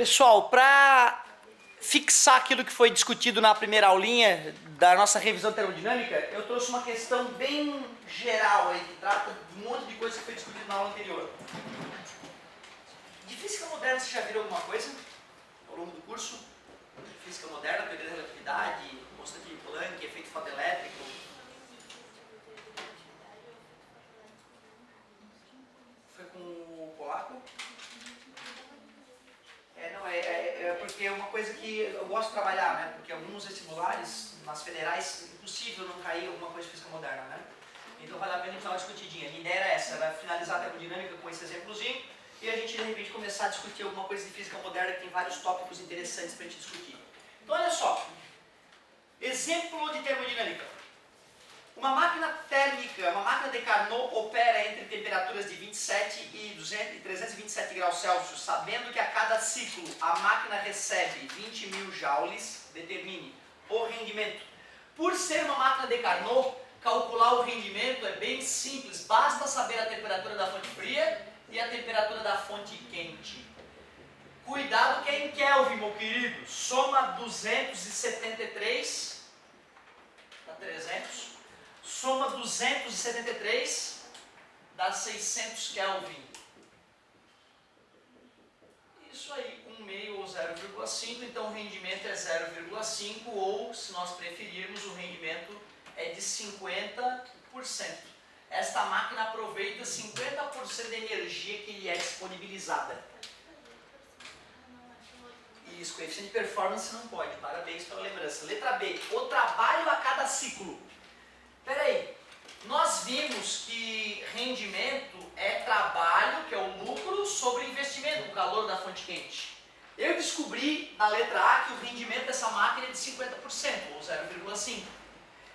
Pessoal, para fixar aquilo que foi discutido na primeira aulinha da nossa revisão termodinâmica, eu trouxe uma questão bem geral aí, que trata de um monte de coisa que foi discutido na aula anterior. De física moderna, você já viram alguma coisa ao longo do curso? Física moderna, teoria da relatividade, constante de Planck, efeito fotoelétrico. Foi com o polaco? É porque é uma coisa que eu gosto de trabalhar, né? Porque alguns vestibulares, nas federais, é impossível não cair alguma coisa de física moderna, né? Então vale a pena a gente dar uma discutidinha. A ideia era essa, era finalizar a termodinâmica com esse exemplozinho e a gente de repente começar a discutir alguma coisa de física moderna que tem vários tópicos interessantes para a gente discutir. Então olha só, exemplo de termodinâmica. Uma máquina térmica, uma máquina de Carnot opera entre temperaturas de 27 e 327 graus Celsius, sabendo que a cada ciclo a máquina recebe 20.000 joules, determine o rendimento. Por ser uma máquina de Carnot, calcular o rendimento é bem simples, basta saber a temperatura da fonte fria e a temperatura da fonte quente. Cuidado que é em Kelvin, meu querido, soma 273, dá 300. Soma 273 dá 600 Kelvin. Isso aí, 1 meio ou 0,5, então o rendimento é 0,5 ou, se nós preferirmos, o rendimento é de 50%. Esta máquina aproveita 50% da energia que lhe é disponibilizada. Isso, coeficiente de performance não pode, parabéns pela lembrança. Letra B, o trabalho a cada ciclo. Peraí, nós vimos que rendimento é trabalho, que é o lucro, sobre investimento, o calor da fonte quente. Eu descobri na letra A que o rendimento dessa máquina é de 50%, ou 0,5.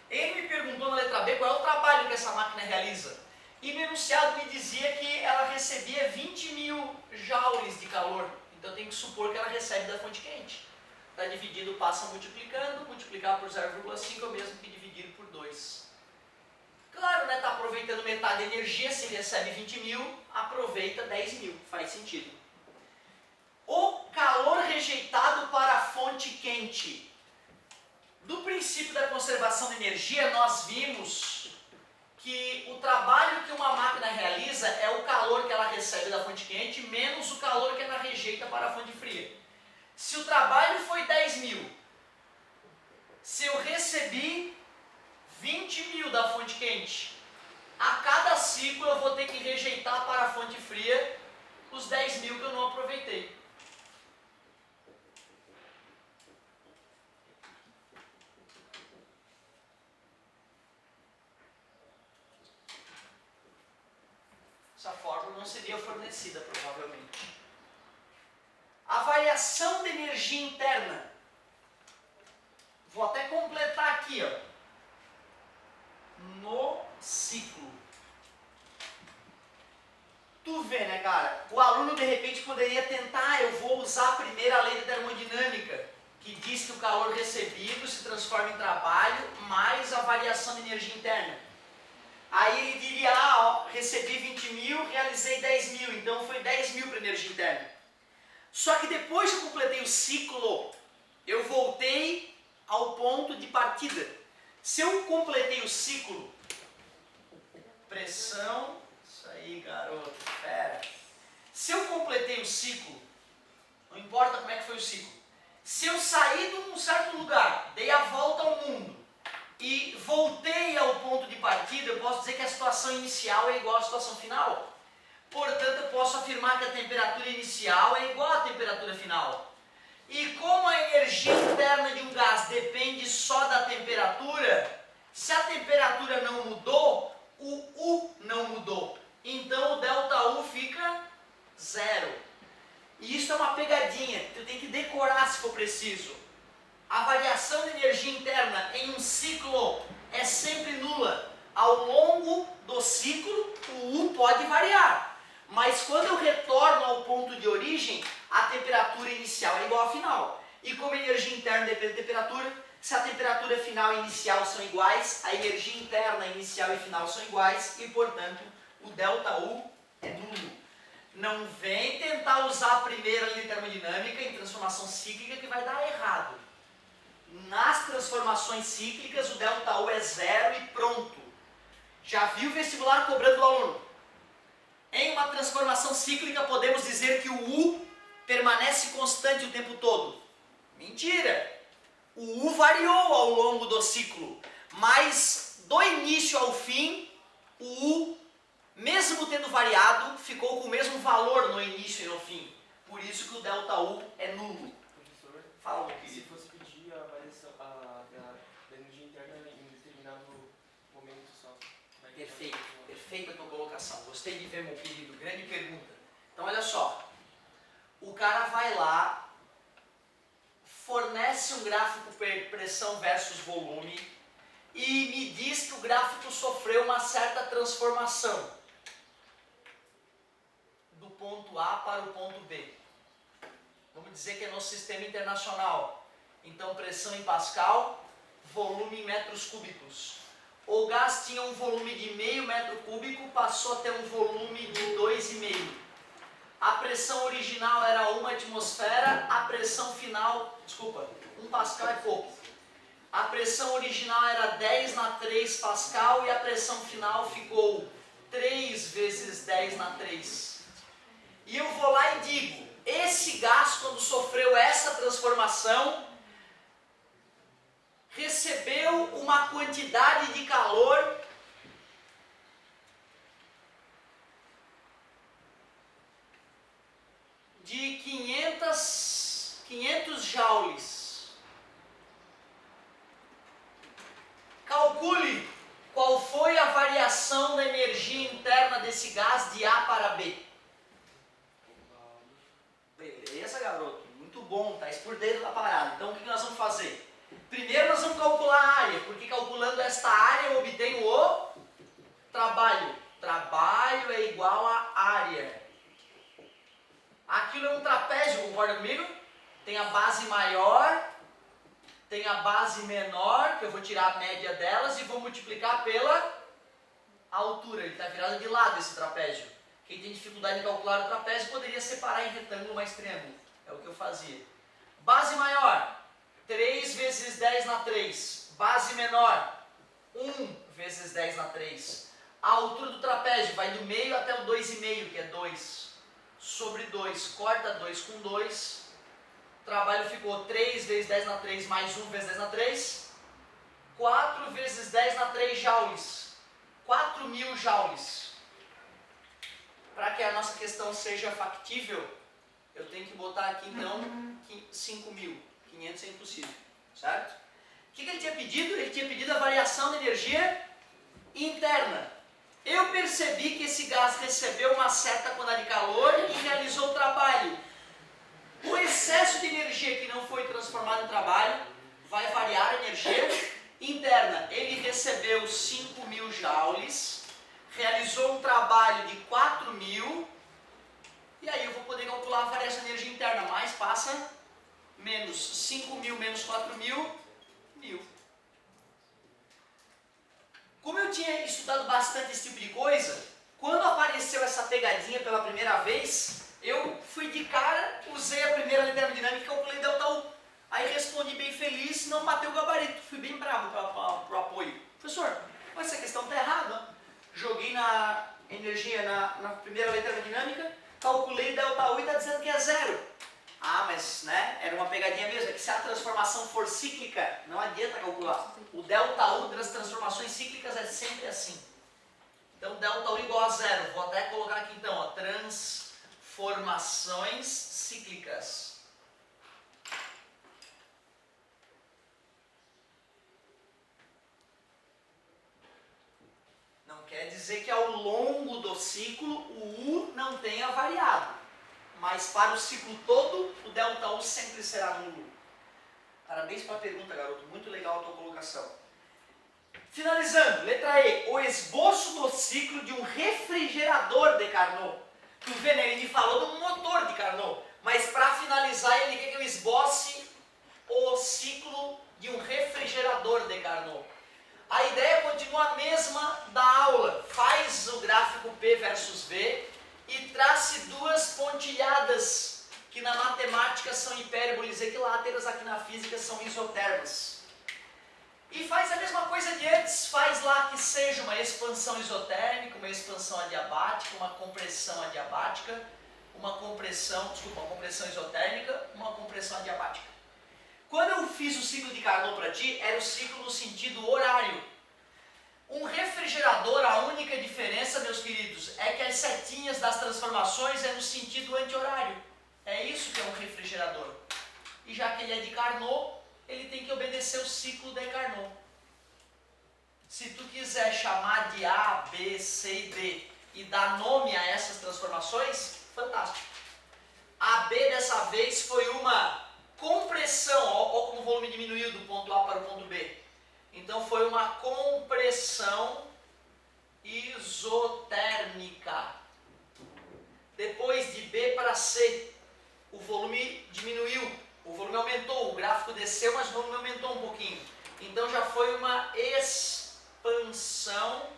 Ele me perguntou na letra B qual é o trabalho que essa máquina realiza. E no enunciado me dizia que ela recebia 20.000 joules de calor. Então eu tenho que supor que ela recebe da fonte quente. Está dividido, passa multiplicando, multiplicar por 0,5 é o mesmo que dividir por 2. Claro, né? Está aproveitando metade da energia, se ele recebe 20.000, aproveita 10.000, faz sentido. O calor rejeitado para a fonte quente. Do princípio da conservação de energia, nós vimos que o trabalho que uma máquina realiza é o calor que ela recebe da fonte quente, menos o calor que ela rejeita para a fonte fria. Se o trabalho foi 10.000, se eu recebi 20.000 da fonte quente, a cada ciclo eu vou ter que rejeitar para a fonte fria os 10.000 que eu não aproveitei. Essa fórmula não seria fornecida, provavelmente. A variação de energia interna. Vou até completar aqui, ó. No ciclo. Tu vê, né, cara? O aluno de repente poderia tentar, eu vou usar a primeira lei da termodinâmica, que diz que o calor recebido se transforma em trabalho mais a variação de energia interna. Aí ele diria, ó, recebi 20.000, realizei 10.000, então foi 10.000 para energia interna. Só que depois que eu completei o ciclo, eu voltei ao ponto de partida. Se eu completei o ciclo, pressão, isso aí garoto, fera. Se eu completei o ciclo, não importa como é que foi o ciclo, se eu saí de um certo lugar, dei a volta ao mundo e voltei ao ponto de partida, eu posso dizer que a situação inicial é igual à situação final. Portanto, eu posso afirmar que a temperatura inicial é igual à temperatura final. E como a energia interna de um gás depende só da temperatura, se a temperatura não mudou, o U não mudou. Então o ΔU fica 0. E isso é uma pegadinha, tu tem que decorar se for preciso. A variação de energia interna em um ciclo é sempre nula. Ao longo do ciclo, o U pode variar. Mas quando eu retorno ao ponto de origem, a temperatura inicial é igual à final. E como a energia interna depende da temperatura, se a temperatura final e inicial são iguais, a energia interna inicial e final são iguais e, portanto, o ΔU é nulo. Não vem tentar usar a primeira lei de termodinâmica em transformação cíclica que vai dar errado. Nas transformações cíclicas, o ΔU é zero e pronto. Já viu o vestibular cobrando do aluno? Em uma transformação cíclica, podemos dizer que o U permanece constante o tempo todo. Mentira! O U variou ao longo do ciclo, mas do início ao fim, o U, mesmo tendo variado, ficou com o mesmo valor no início e no fim. Por isso que o ΔU é nulo. Professor, Fala, se fosse pedir a variação da energia interna em determinado momento só. Perfeito, perfeita a tua colocação. Gostei de ver meu pedido, grande pergunta. Então olha só, o cara vai lá, fornece um gráfico pressão versus volume e me diz que o gráfico sofreu uma certa transformação do ponto A para o ponto B. Vamos dizer que é no sistema internacional. Então pressão em Pascal, volume em metros cúbicos. O gás tinha um volume de meio metro cúbico, passou a ter um volume de 2,5. A pressão original era 1 atmosfera, a pressão final, desculpa, 1 pascal é pouco. A pressão original era 10 na 3 pascal e a pressão final ficou 3 vezes 10 na 3. E eu vou lá e digo, esse gás quando sofreu essa transformação, recebeu uma quantidade de calor de 500 joules. Calcule qual foi a variação da energia interna desse gás de A para B. Beleza, garoto? Muito bom, tá isso por dentro da parada. Então o que nós vamos fazer? Primeiro nós vamos calcular a área, porque calculando esta área eu obtenho o trabalho. Trabalho é igual a área. Aquilo é um trapézio, concorda comigo? Tem a base maior, tem a base menor, que eu vou tirar a média delas e vou multiplicar pela altura. Ele está virado de lado esse trapézio. Quem tem dificuldade em calcular o trapézio poderia separar em retângulo mais triângulo. É o que eu fazia. Base maior, 3 vezes 10 na 3. Base menor, 1 vezes 10 na 3. A altura do trapézio vai do meio até o 2,5, que é 2. Sobre 2, corta 2 com 2. O trabalho ficou 3 vezes 10 na 3 mais 1 vezes 10 na 3. 4 vezes 10 na 3 joules. 4.000 joules. Para que a nossa questão seja factível, eu tenho que botar aqui então 5.000. 500 é impossível, certo? O que ele tinha pedido? Ele tinha pedido a variação da energia interna. Eu percebi que esse gás recebeu uma certa quantidade de calor e realizou o trabalho. O excesso de energia que não foi transformado em trabalho vai variar a energia interna. Ele recebeu 5.000 joules, realizou um trabalho de 4.000, e aí eu vou poder calcular a variação de energia interna. Mais passa menos 5.000 menos 4.000, 1.000. Como eu tinha estudado bastante esse tipo de coisa, quando apareceu essa pegadinha pela primeira vez, eu fui de cara, usei a primeira lei termodinâmica e calculei ΔU. Aí respondi bem feliz, não bateu o gabarito. Fui bem bravo para o apoio. Professor, mas essa questão está errada. Joguei na energia na primeira lei termodinâmica, calculei ΔU e está dizendo que é zero. Ah, mas né, era uma pegadinha mesmo, é que se a transformação for cíclica, não adianta calcular. O ΔU das transformações cíclicas é sempre assim. Então ΔU igual a zero. Vou até colocar aqui então, ó, transformações cíclicas. Não quer dizer que ao longo do ciclo o U não tenha variado. Mas para o ciclo todo, o ΔU sempre será nulo. Parabéns pela pergunta, garoto. Muito legal a tua colocação. Finalizando, letra E. O esboço do ciclo de um refrigerador de Carnot. Tu vê, né? Ele me falou do motor de Carnot. Mas para finalizar, ele quer que eu esboce o ciclo de um refrigerador de Carnot. A ideia continua a mesma da aula. Faz o gráfico P versus V e trace duas pontilhadas, que na matemática são hipérboles equiláteras, aqui na física são isotermas. E faz a mesma coisa de antes, faz lá que seja uma expansão isotérmica, uma expansão adiabática, uma compressão adiabática, uma compressão isotérmica, uma compressão adiabática. Quando eu fiz o ciclo de Carnot para ti, era o ciclo no sentido horário. Um refrigerador, a única diferença, meus queridos, é que as setinhas das transformações é no sentido anti-horário. É isso que é um refrigerador. E já que ele é de Carnot, ele tem que obedecer o ciclo de Carnot. Se tu quiser chamar de A, B, C e D e dar nome a essas transformações, fantástico. A B dessa vez foi uma compressão, olha como o volume diminuiu do ponto A para o ponto B. Então foi uma compressão isotérmica. Depois de B para C, o volume diminuiu, o volume aumentou, o gráfico desceu, mas o volume aumentou um pouquinho. Então já foi uma expansão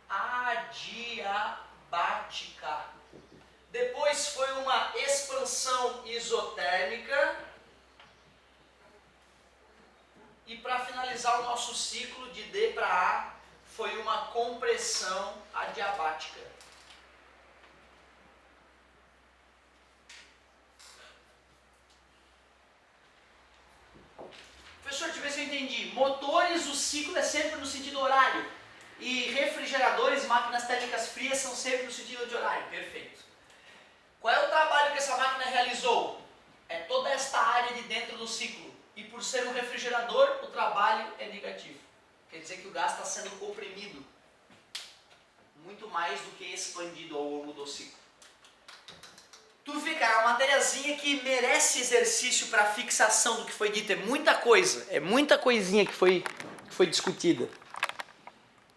adiabática. Depois foi uma expansão isotérmica. E para finalizar o nosso ciclo de D para A, foi uma compressão adiabática. Professor, deixa eu ver se eu entendi. Motores, o ciclo é sempre no sentido horário. E refrigeradores, máquinas térmicas frias são sempre no sentido de horário. Perfeito. Qual é o trabalho que essa máquina realizou? É toda esta área de dentro do ciclo. E por ser um refrigerador, o trabalho é negativo. Quer dizer que o gás está sendo comprimido. Muito mais do que expandido ao longo do ciclo. Tu vê, cara, uma matériazinha que merece exercício para fixação do que foi dito. É muita coisa, é muita coisinha que foi discutida.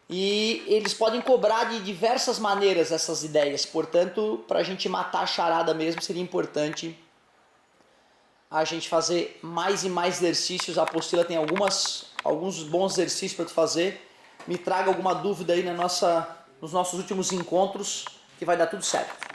E eles podem cobrar de diversas maneiras essas ideias. Portanto, para a gente matar a charada mesmo, seria importante a gente fazer mais e mais exercícios. A apostila tem alguns bons exercícios para tu fazer. Me traga alguma dúvida aí nos nossos últimos encontros, que vai dar tudo certo.